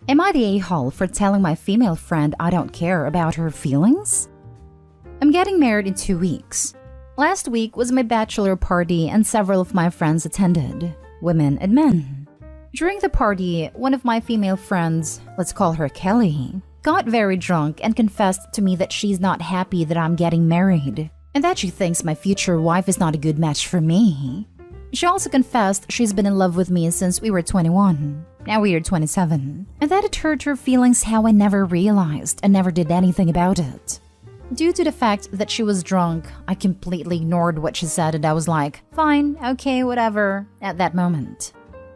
Am I the a-hole for telling my female friend I don't care about her feelings? I'm getting married in 2 weeks. Last week was my bachelor party and several of my friends attended, women and men. During the party, one of my female friends, let's call her Kelly, got very drunk and confessed to me that she's not happy that I'm getting married and that she thinks my future wife is not a good match for me. She also confessed she's been in love with me since we were 21. Now we are 27. And that it hurt her feelings how I never realized and never did anything about it. Due to the fact that she was drunk, I completely ignored what she said and I was like, fine, okay, whatever, at that moment.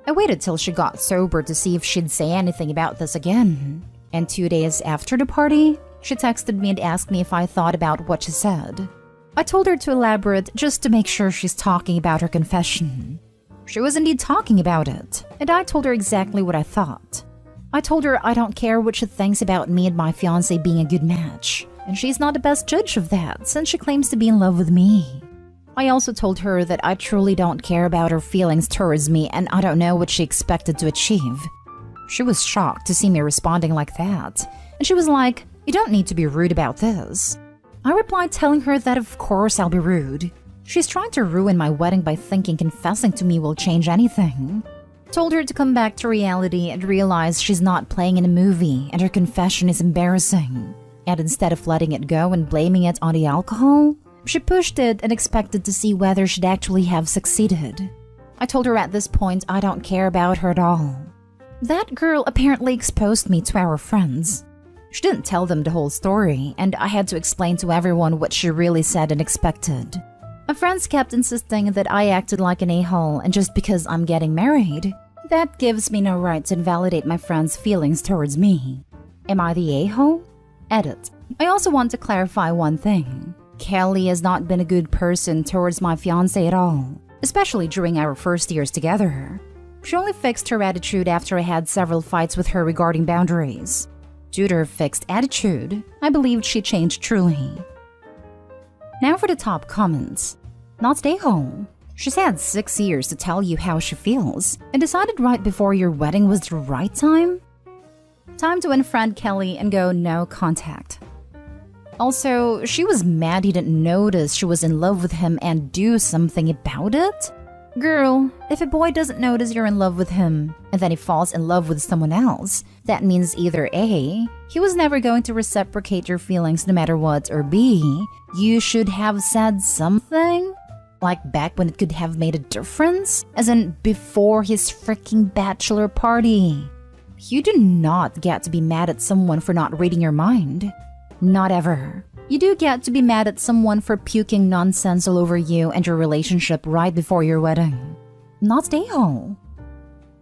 I waited till she got sober to see if she'd say anything about this again. And 2 days after the party, she texted me and asked me if I thought about what she said. I told her to elaborate just to make sure she's talking about her confession. She was indeed talking about it, and I told her exactly what I thought. I told her I don't care what she thinks about me and my fiancé being a good match, and she's not the best judge of that since she claims to be in love with me. I also told her that I truly don't care about her feelings towards me and I don't know what she expected to achieve. She was shocked to see me responding like that, and she was like, "You don't need to be rude about this." I replied telling her that of course I'll be rude. She's trying to ruin my wedding by thinking confessing to me will change anything. Told her to come back to reality and realize she's not playing in a movie and her confession is embarrassing. And instead of letting it go and blaming it on the alcohol, she pushed it and expected to see whether she'd actually have succeeded. I told her at this point I don't care about her at all. That girl apparently exposed me to our friends. She didn't tell them the whole story, and I had to explain to everyone what she really said and expected. My friends kept insisting that I acted like an a-hole, and just because I'm getting married, that gives me no right to invalidate my friends' feelings towards me. Am I the a-hole? Edit. I also want to clarify one thing. Kelly has not been a good person towards my fiancé at all, especially during our first years together. She only fixed her attitude after I had several fights with her regarding boundaries. Due to her fixed attitude, I believed she changed truly. Now for the top comments. Not stay home. She's had 6 years to tell you how she feels and decided right before your wedding was the right time? Time to unfriend Kelly and go no contact. Also, she was mad he didn't notice she was in love with him and do something about it? Girl, if a boy doesn't notice you're in love with him, and then he falls in love with someone else, that means either A, he was never going to reciprocate your feelings no matter what, or B, you should have said something? Like back when it could have made a difference? As in, before his freaking bachelor party. You do not get to be mad at someone for not reading your mind. Not ever. You do get to be mad at someone for puking nonsense all over you and your relationship right before your wedding. Not a-hole.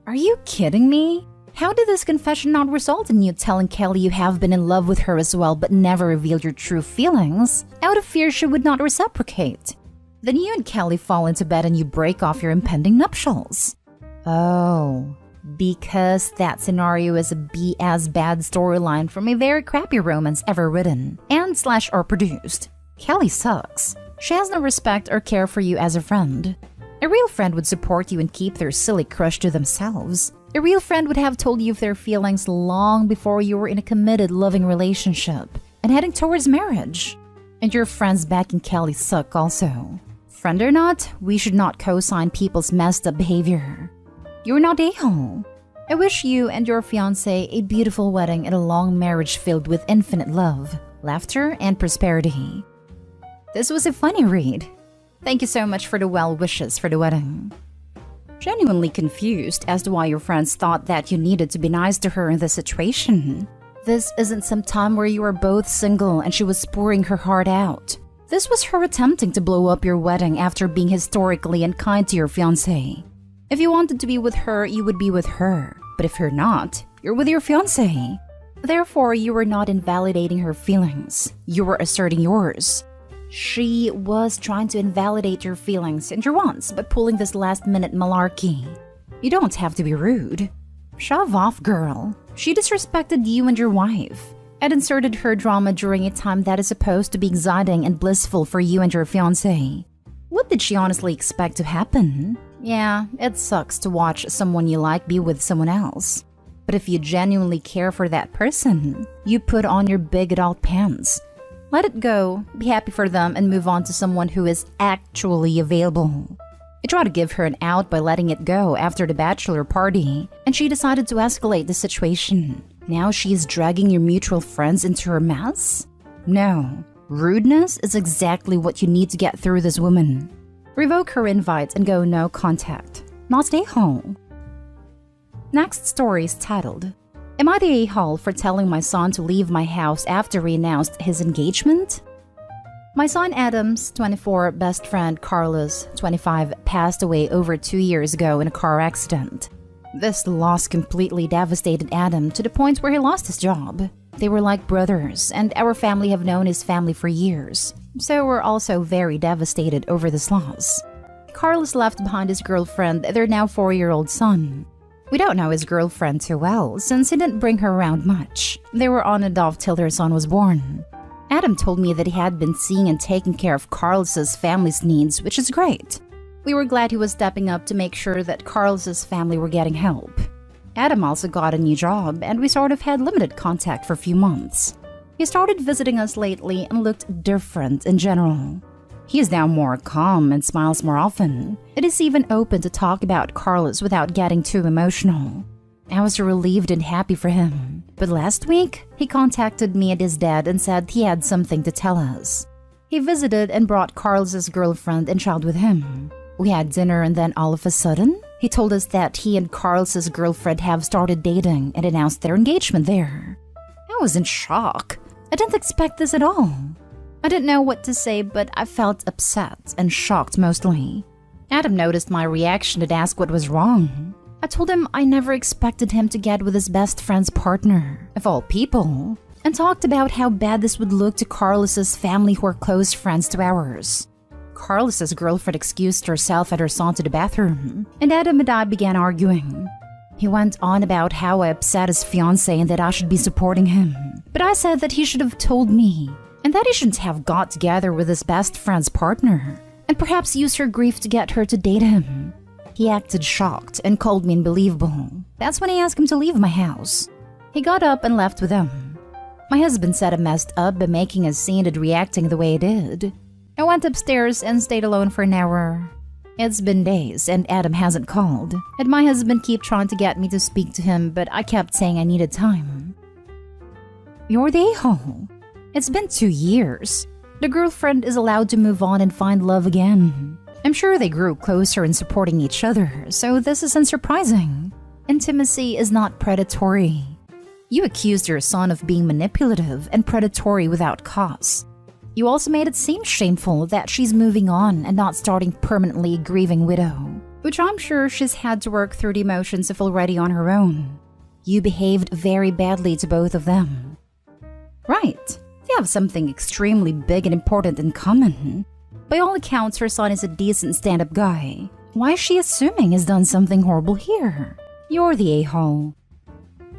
Are you kidding me? How did this confession not result in you telling Kelly you have been in love with her as well but never revealed your true feelings, out of fear she would not reciprocate? Then you and Kelly fall into bed and you break off your impending nuptials. Oh, because that scenario is a BS bad storyline from a very crappy romance ever written and/or produced. Kelly sucks. She has no respect or care for you as a friend. A real friend would support you and keep their silly crush to themselves. A real friend would have told you of their feelings long before you were in a committed, loving relationship and heading towards marriage. And your friends back in Kelly suck also. Friend or not, we should not co-sign people's messed up behavior. You're not a-hole. I wish you and your fiancé a beautiful wedding and a long marriage filled with infinite love, laughter, and prosperity. This was a funny read. Thank you so much for the well wishes for the wedding. Genuinely confused as to why your friends thought that you needed to be nice to her in this situation. This isn't some time where you were both single and she was pouring her heart out. This was her attempting to blow up your wedding after being historically unkind to your fiancé. If you wanted to be with her, you would be with her. But if you're not, you're with your fiancé. Therefore, you were not invalidating her feelings. You were asserting yours. She was trying to invalidate your feelings and your wants by pulling this last-minute malarkey. You don't have to be rude. Shove off, girl. She disrespected you and your wife and inserted her drama during a time that is supposed to be exciting and blissful for you and your fiancé. What did she honestly expect to happen? Yeah, it sucks to watch someone you like be with someone else. But if you genuinely care for that person, you put on your big adult pants. Let it go, be happy for them, and move on to someone who is actually available. I tried to give her an out by letting it go after the bachelor party, and she decided to escalate the situation. Now she is dragging your mutual friends into her mess? No. Rudeness is exactly what you need to get through this woman. Revoke her invite and go no contact. Not stay home. Next story is titled, Am I the a-hole for telling my son to leave my house after he announced his engagement? My son Adam's 24 best friend Carlos, 25, passed away over 2 years ago in a car accident. This loss completely devastated Adam to the point where he lost his job. They were like brothers, and our family have known his family for years, so we're also very devastated over this loss. Carlos left behind his girlfriend, their now 4-year-old son. We don't know his girlfriend too well, since he didn't bring her around much. They were on and off till their son was born. Adam told me that he had been seeing and taking care of Carlos's family's needs, which is great. We were glad he was stepping up to make sure that Carlos's family were getting help. Adam also got a new job, and we sort of had limited contact for a few months. He started visiting us lately and looked different in general. He is now more calm and smiles more often. It is even open to talk about Carlos without getting too emotional. I was relieved and happy for him. But last week, he contacted me and his dad and said he had something to tell us. He visited and brought Carlos's girlfriend and child with him. We had dinner, and then all of a sudden, he told us that he and Carlos's girlfriend have started dating and announced their engagement there. I was in shock. I didn't expect this at all. I didn't know what to say, but I felt upset and shocked mostly. Adam noticed my reaction and asked what was wrong. I told him I never expected him to get with his best friend's partner, of all people, and talked about how bad this would look to Carlos's family who are close friends to ours. Carlos's girlfriend excused herself and her son to the bathroom, and Adam and I began arguing. He went on about how I upset his fiancée and that I should be supporting him, but I said that he should have told me, and that he shouldn't have got together with his best friend's partner, and perhaps use her grief to get her to date him. He acted shocked and called me unbelievable. That's when I asked him to leave my house. He got up and left with them. My husband said I messed up by making a scene and reacting the way he did. I went upstairs and stayed alone for an hour. It's been days and Adam hasn't called, and my husband kept trying to get me to speak to him, but I kept saying I needed time. You're the a-hole. It's been 2 years. The girlfriend is allowed to move on and find love again. I'm sure they grew closer in supporting each other, so this isn't surprising. Intimacy is not predatory. You accused your son of being manipulative and predatory without cause. You also made it seem shameful that she's moving on and not starting permanently a grieving widow, which I'm sure she's had to work through the emotions of already on her own. You behaved very badly to both of them. Right, they have something extremely big and important in common. By all accounts, her son is a decent stand-up guy. Why is she assuming he's done something horrible here? You're the a-hole.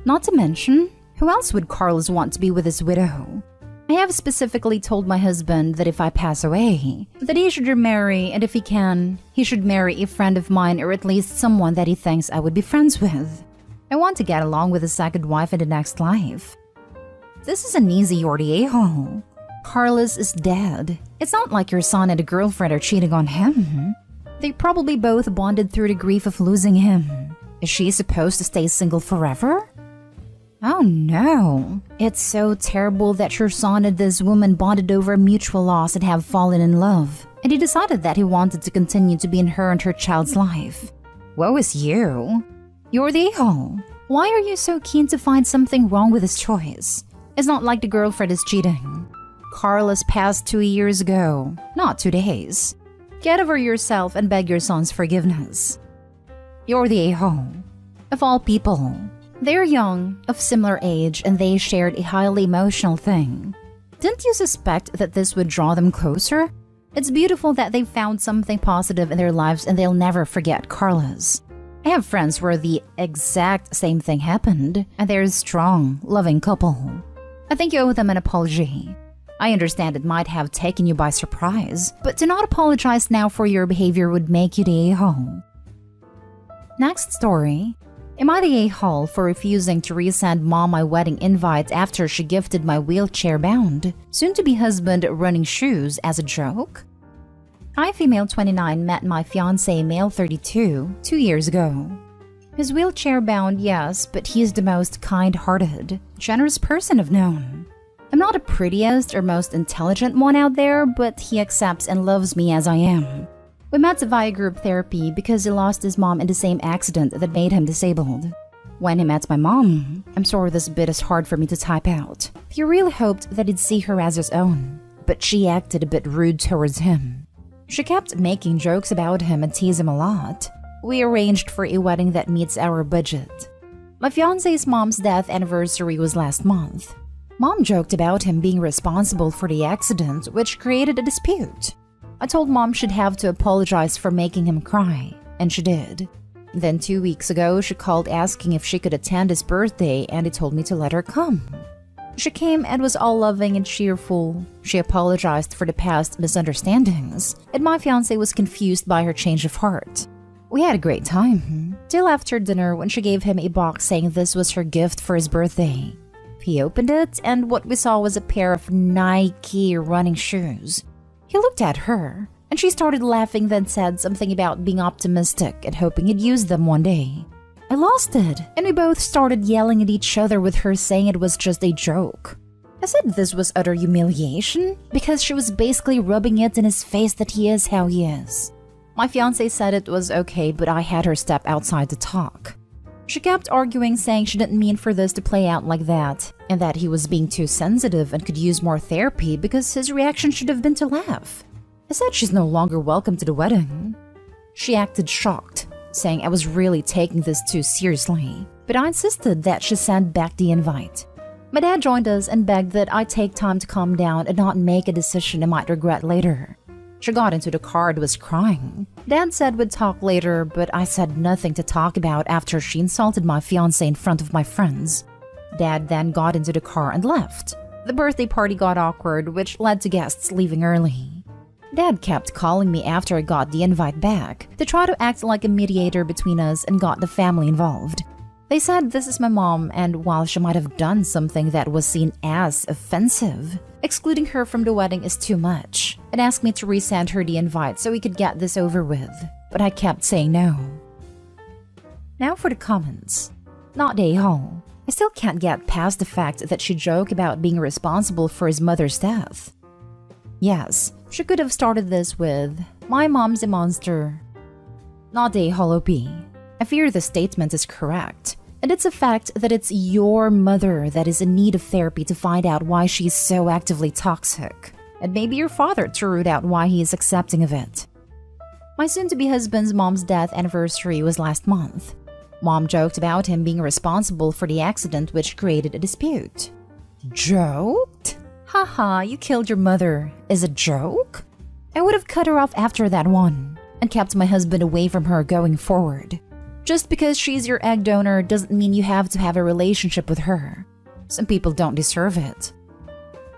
Not to mention, who else would Carlos want to be with his widow? I have specifically told my husband that if I pass away, that he should remarry, and if he can, he should marry a friend of mine or at least someone that he thinks I would be friends with. I want to get along with a second wife in the next life. This is an easy you're the a-hole. Carlos is dead. It's not like your son and a girlfriend are cheating on him. They probably both bonded through the grief of losing him. Is she supposed to stay single forever? Oh no. It's so terrible that your son and this woman bonded over a mutual loss and have fallen in love. And he decided that he wanted to continue to be in her and her child's life. Woe is you. You're the a-hole. Why are you so keen to find something wrong with his choice? It's not like the girlfriend is cheating. Carlos passed 2 years ago, not 2 days. Get over yourself and beg your son's forgiveness. You're the a-hole. Of all people. They're young, of similar age, and they shared a highly emotional thing. Didn't you suspect that this would draw them closer? It's beautiful that they found something positive in their lives and they'll never forget Carlos. I have friends where the exact same thing happened, and they're a strong, loving couple. I think you owe them an apology. I understand it might have taken you by surprise, but to not apologize now for your behavior would make you the a-hole. Next story. Am I the a-hole for refusing to resend mom my wedding invite after she gifted my wheelchair-bound, soon-to-be husband running shoes as a joke? I, female 29, met my fiancé, male 32, 2 years ago. He's wheelchair-bound, yes, but he's the most kind-hearted, generous person I've known. I'm not the prettiest or most intelligent one out there, but he accepts and loves me as I am. We met via group therapy because he lost his mom in the same accident that made him disabled. When he met my mom, I'm sorry this bit is hard for me to type out. He really hoped that he'd see her as his own, but she acted a bit rude towards him. She kept making jokes about him and teased him a lot. We arranged for a wedding that meets our budget. My fiancé's mom's death anniversary was last month. Mom joked about him being responsible for the accident, which created a dispute. I told mom she'd have to apologize for making him cry, and she did. Then 2 weeks ago, she called asking if she could attend his birthday, and he told me to let her come. She came and was all loving and cheerful. She apologized for the past misunderstandings, and my fiancé was confused by her change of heart. We had a great time, till after dinner when she gave him a box saying this was her gift for his birthday. He opened it, and what we saw was a pair of Nike running shoes. He looked at her, and she started laughing, then said something about being optimistic and hoping he'd use them one day. I lost it, and we both started yelling at each other with her saying it was just a joke. I said this was utter humiliation, because she was basically rubbing it in his face that he is how he is. My fiancé said it was okay, but I had her step outside to talk. She kept arguing, saying she didn't mean for this to play out like that, and that he was being too sensitive and could use more therapy because his reaction should have been to laugh. I said she's no longer welcome to the wedding. She acted shocked, saying I was really taking this too seriously, but I insisted that she send back the invite. My dad joined us and begged that I take time to calm down and not make a decision I might regret later. She got into the car and was crying. Dad said we'd talk later, but I said nothing to talk about after she insulted my fiancé in front of my friends. Dad then got into the car and left. The birthday party got awkward, which led to guests leaving early. Dad kept calling me after I got the invite back to try to act like a mediator between us and got the family involved. They said this is my mom, and while she might have done something that was seen as offensive, excluding her from the wedding is too much, and asked me to resend her the invite so we could get this over with, but I kept saying no. Now for the comments. Not a-hole. I still can't get past the fact that she joked about being responsible for his mother's death. Yes, she could have started this with, "My mom's a monster." Not a-hole OP. I fear the statement is correct, and it's a fact that it's your mother that is in need of therapy to find out why she's so actively toxic, and maybe your father to root out why he is accepting of it. My soon-to-be husband's mom's death anniversary was last month. Mom joked about him being responsible for the accident, which created a dispute. Joked? Haha, you killed your mother. Is it a joke? I would have cut her off after that one, and kept my husband away from her going forward. Just because she's your egg donor doesn't mean you have to have a relationship with her. Some people don't deserve it.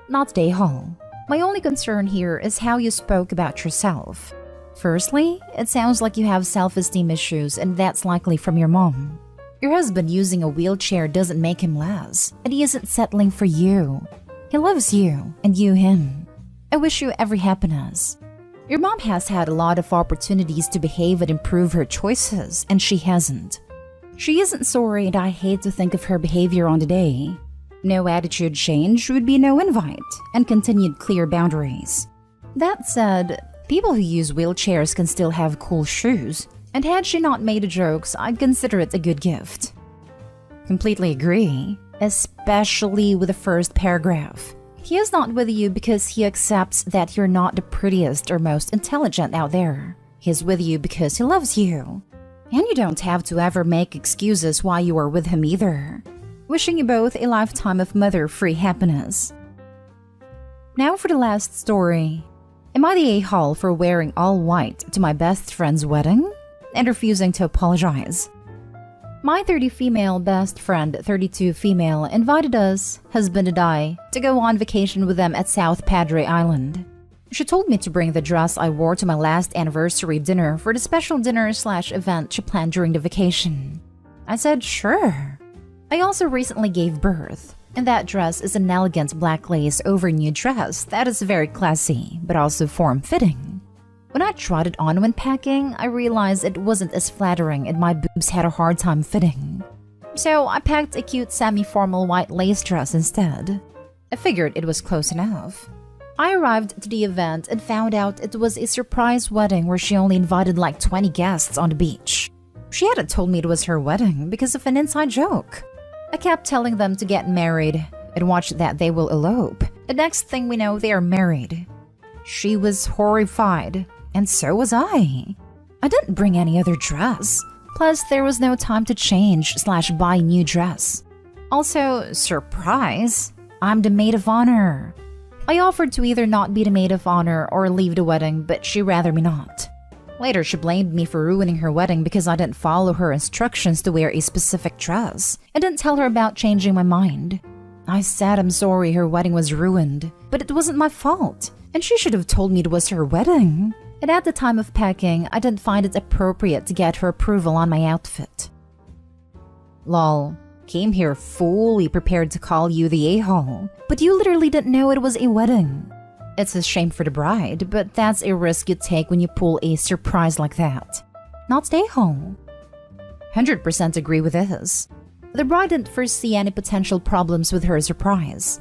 Not a-hole. My only concern here is how you spoke about yourself. Firstly, it sounds like you have self-esteem issues, and that's likely from your mom. Your husband using a wheelchair doesn't make him less, and he isn't settling for you. He loves you, and you him. I wish you every happiness. Your mom has had a lot of opportunities to behave and improve her choices, and she hasn't. She isn't sorry, and I hate to think of her behavior on the day. No attitude change would be no invite, and continued clear boundaries. That said, people who use wheelchairs can still have cool shoes, and had she not made the jokes, I'd consider it a good gift. Completely agree, especially with the first paragraph. He is not with you because he accepts that you're not the prettiest or most intelligent out there. He's with you because he loves you. And you don't have to ever make excuses why you are with him either. Wishing you both a lifetime of mother-free happiness. Now for the last story. Am I the a-hole for wearing all white to my best friend's wedding and refusing to apologize? My 30 female best friend, 32 female, invited us, husband and I, to go on vacation with them at South Padre Island. She told me to bring the dress I wore to my last anniversary dinner for the special dinner/event she planned during the vacation. I said sure. I also recently gave birth, and that dress is an elegant black lace over nude dress that is very classy, but also form-fitting. When I tried it on when packing, I realized it wasn't as flattering and my boobs had a hard time fitting. So I packed a cute semi-formal white lace dress instead. I figured it was close enough. I arrived to the event and found out it was a surprise wedding where she only invited like 20 guests on the beach. She hadn't told me it was her wedding because of an inside joke. I kept telling them to get married and watch that they will elope. The next thing we know, they are married. She was horrified, and so was I. I didn't bring any other dress. Plus, there was no time to change/buy a new dress. Also, surprise, I'm the maid of honor. I offered to either not be the maid of honor or leave the wedding, but she rather me not. Later, she blamed me for ruining her wedding because I didn't follow her instructions to wear a specific dress and didn't tell her about changing my mind. I said I'm sorry her wedding was ruined, but it wasn't my fault, and she should have told me it was her wedding. And at the time of packing, I didn't find it appropriate to get her approval on my outfit. Lol, came here fully prepared to call you the a-hole, but you literally didn't know it was a wedding. It's a shame for the bride, but that's a risk you take when you pull a surprise like that. Not stay home. 100% agree with this. The bride didn't foresee any potential problems with her surprise.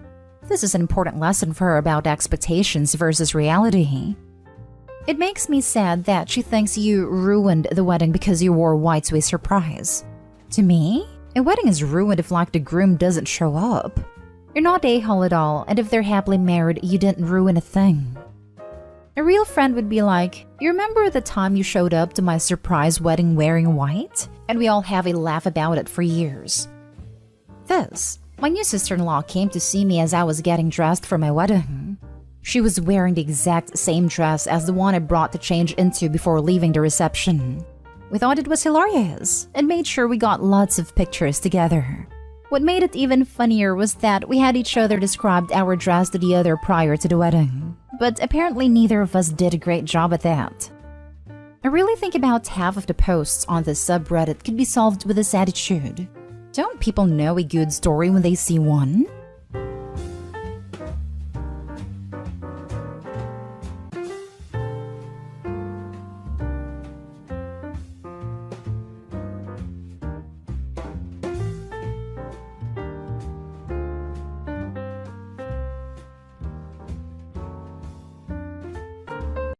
This is an important lesson for her about expectations versus reality. It makes me sad that she thinks you ruined the wedding because you wore white to a surprise. To me, a wedding is ruined if like the groom doesn't show up. You're not a-hole at all, and if they're happily married, you didn't ruin a thing. A real friend would be like, you remember the time you showed up to my surprise wedding wearing white? And we all have a laugh about it for years. My new sister-in-law came to see me as I was getting dressed for my wedding. She was wearing the exact same dress as the one I brought to change into before leaving the reception. We thought it was hilarious and made sure we got lots of pictures together. What made it even funnier was that we had each other described our dress to the other prior to the wedding, but apparently neither of us did a great job at that. I really think about half of the posts on this subreddit could be solved with this attitude. Don't people know a good story when they see one?